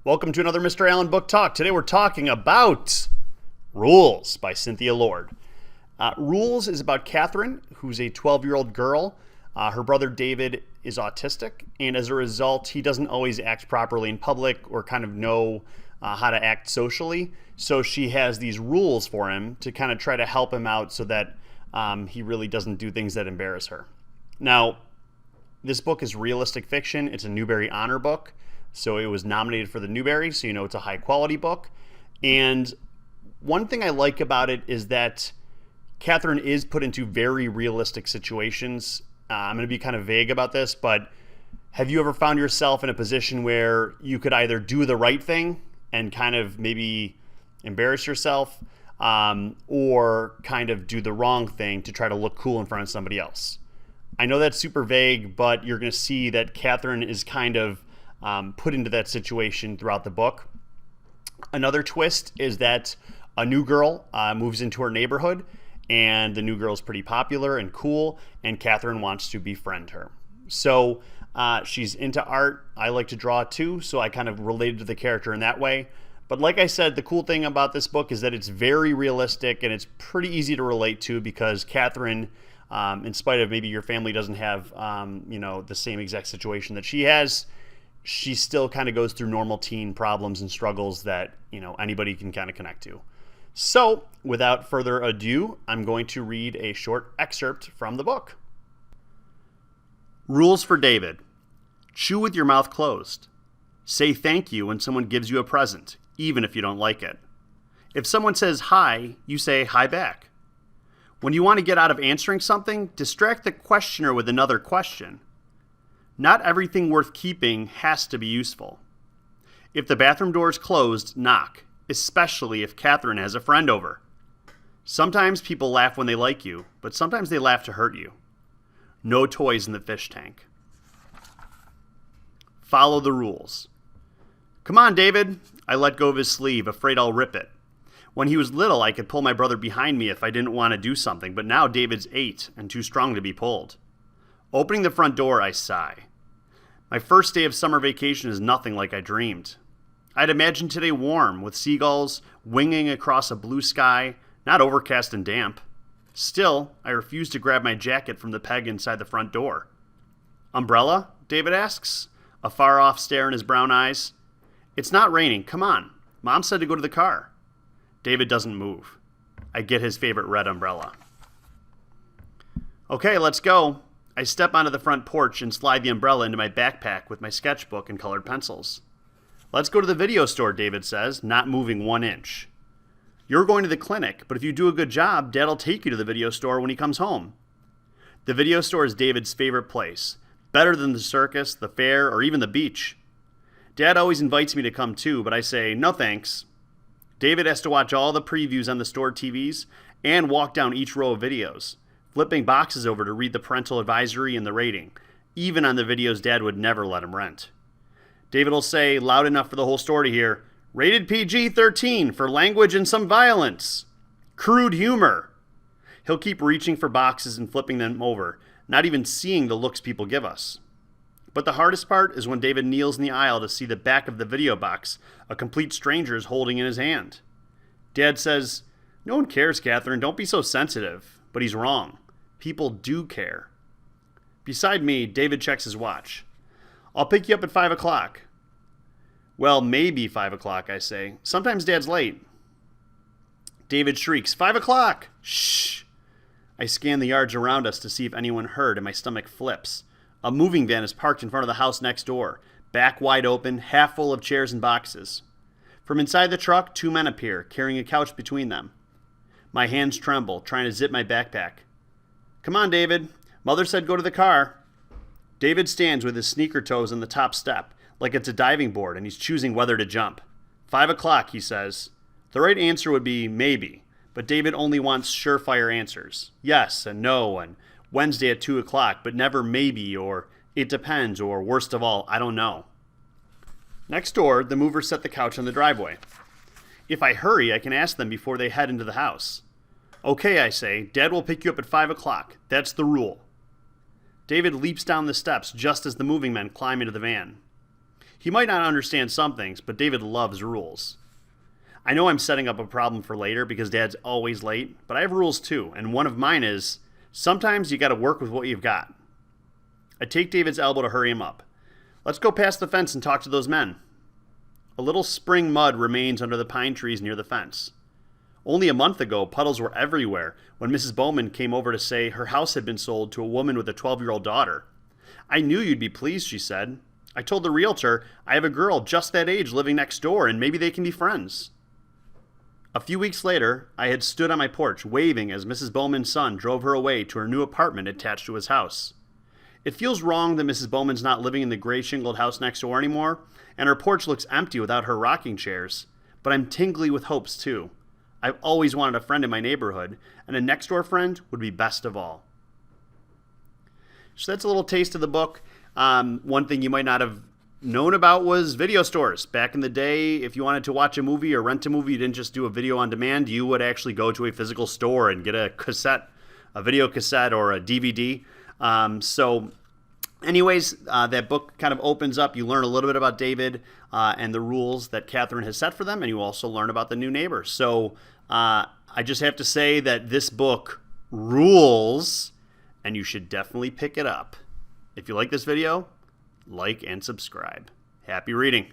Welcome to another Mr. Allen Book Talk. Today we're talking about Rules by Cynthia Lord. Rules is about Catherine, who's a 12-year-old girl. Her brother David is autistic, and as a result, he doesn't always act properly in public or kind of know how to act socially. So she has these rules for him to kind of try to help him out so that he really doesn't do things that embarrass her. Now, this book is realistic fiction. It's a Newbery Honor book. So it was nominated for the Newbery, so you know it's a high-quality book. And one thing I like about it is that Catherine is put into very realistic situations. I'm going to be kind of vague about this, but have you ever found yourself in a position where you could either do the right thing and kind of maybe embarrass yourself, or kind of do the wrong thing to try to look cool in front of somebody else? I know that's super vague, but you're going to see that Catherine is kind of put into that situation throughout the book. Another twist is that a new girl moves into her neighborhood, and the new girl is pretty popular and cool, and Catherine wants to befriend her. So she's into art. I like to draw too, so I kind of related to the character in that way. But like I said, the cool thing about this book is that it's very realistic, and it's pretty easy to relate to because Catherine, in spite of maybe your family doesn't have the same exact situation that she has, she still kind of goes through normal teen problems and struggles that, anybody can kind of connect to. So, without further ado, I'm going to read a short excerpt from the book. Rules for David. Chew with your mouth closed. Say thank you when someone gives you a present, even if you don't like it. If someone says hi, you say hi back. When you want to get out of answering something, distract the questioner with another question. Not everything worth keeping has to be useful. If the bathroom door is closed, knock, especially if Catherine has a friend over. Sometimes people laugh when they like you, but sometimes they laugh to hurt you. No toys in the fish tank. Follow the rules. Come on, David. I let go of his sleeve, afraid I'll rip it. When he was little, I could pull my brother behind me if I didn't want to do something, but now David's 8 and too strong to be pulled. Opening the front door, I sigh. My first day of summer vacation is nothing like I dreamed. I'd imagined today warm, with seagulls winging across a blue sky, not overcast and damp. Still, I refuse to grab my jacket from the peg inside the front door. Umbrella? David asks, a far-off stare in his brown eyes. It's not raining, come on. Mom said to go to the car. David doesn't move. I get his favorite red umbrella. Okay, let's go. I step onto the front porch and slide the umbrella into my backpack with my sketchbook and colored pencils. Let's go to the video store, David says, not moving 1 inch. You're going to the clinic, but if you do a good job, Dad'll take you to the video store when he comes home. The video store is David's favorite place, better than the circus, the fair, or even the beach. Dad always invites me to come too, but I say, no thanks. David has to watch all the previews on the store TVs and walk down each row of videos, flipping boxes over to read the parental advisory and the rating, even on the videos Dad would never let him rent. David will say, loud enough for the whole store to hear, rated PG-13 for language and some violence. Crude humor. He'll keep reaching for boxes and flipping them over, not even seeing the looks people give us. But the hardest part is when David kneels in the aisle to see the back of the video box a complete stranger is holding in his hand. Dad says, no one cares, Catherine, don't be so sensitive. But he's wrong. People do care. Beside me, David checks his watch. I'll pick you up at 5 o'clock. Well, maybe 5 o'clock, I say. Sometimes Dad's late. David shrieks, 5 o'clock! Shh! I scan the yards around us to see if anyone heard, and my stomach flips. A moving van is parked in front of the house next door, back wide open, half full of chairs and boxes. From inside the truck, 2 men appear, carrying a couch between them. My hands tremble, trying to zip my backpack. Come on, David. Mother said go to the car. David stands with his sneaker toes on the top step, like it's a diving board, and he's choosing whether to jump. 5 o'clock, he says. The right answer would be maybe, but David only wants surefire answers. Yes and no, and Wednesday at 2 o'clock, but never maybe, or it depends, or worst of all, I don't know. Next door, the movers set the couch on the driveway. If I hurry, I can ask them before they head into the house. Okay, I say, Dad will pick you up at 5 o'clock. That's the rule. David leaps down the steps just as the moving men climb into the van. He might not understand some things, but David loves rules. I know I'm setting up a problem for later because Dad's always late, but I have rules too, and one of mine is sometimes you got to work with what you've got. I take David's elbow to hurry him up. Let's go past the fence and talk to those men. A little spring mud remains under the pine trees near the fence. Only a month ago, puddles were everywhere when Mrs. Bowman came over to say her house had been sold to a woman with a 12-year-old daughter. I knew you'd be pleased, she said. I told the realtor I have a girl just that age living next door and maybe they can be friends. A few weeks later, I had stood on my porch waving as Mrs. Bowman's son drove her away to her new apartment attached to his house. It feels wrong that Mrs. Bowman's not living in the gray shingled house next door anymore, and her porch looks empty without her rocking chairs, but I'm tingly with hopes too. I've always wanted a friend in my neighborhood, and a next door friend would be best of all. So that's a little taste of the book. One thing you might not have known about was video stores. Back in the day, if you wanted to watch a movie or rent a movie, you didn't just do a video on demand. You would actually go to a physical store and get a cassette, a video cassette or a DVD. Anyways, that book kind of opens up. You learn a little bit about David and the rules that Catherine has set for them, and you also learn about the new neighbor. So I just have to say that this book rules, and you should definitely pick it up. If you like this video, like and subscribe. Happy reading.